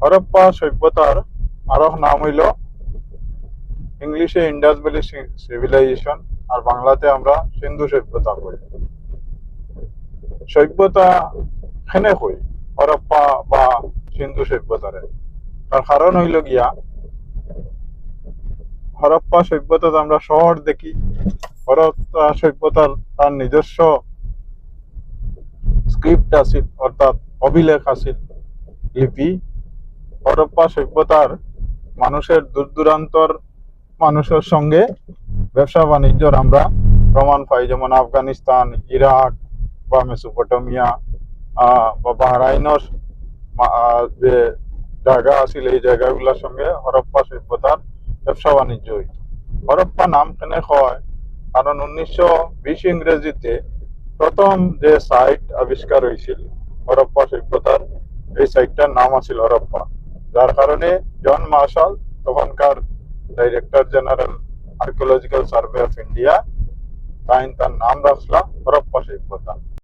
হরপ্পা সভ্যতার আরো নাম হইল ইংলিশে ইন্ডাস ভ্যালি সিভিলাইজেশন, আর বাংলাতে আমরা সিন্ধু সভ্যতা কই। সভ্যতা হেনে কই হরপ্পা বা সিন্ধু সভ্যতারে, তার কারণ হইল গিয়া হরপ্পা সভ্যতা আমরা শহর দেখি। হরপ্পা সভ্যতার তার নিজস্ব স্ক্রিপ্ট আছিল, অর্থাৎ অভিলেখ আছিল, লিপি। হরপ্পা সভ্যতার মানুষের দূর দূরান্তর মানুষের সঙ্গে ব্যবসা বাণিজ্যর আমরা প্রমাণ পাই, যেমন আফগানিস্তান, ইরাক বা মেসোপটেমিয়া বা বাহরাইনের যে জায়গা আছিল, এই জায়গাগুলোর সঙ্গে হরপ্পা সভ্যতার ব্যবসা বাণিজ্য হইত। হরপ্পা নাম কেন হয়? কারণ 1920 ইংরেজিতে প্রথম যে সাইট আবিষ্কার হয়েছিল হরপ্পা সভ্যতার, এই সাইটটার নাম আছিল হরপ্পা, যার কারণে জন মার্শাল, তখনকার director general archaeological survey of India, তার নাম রাখলা হরপ্পা সভ্যতা।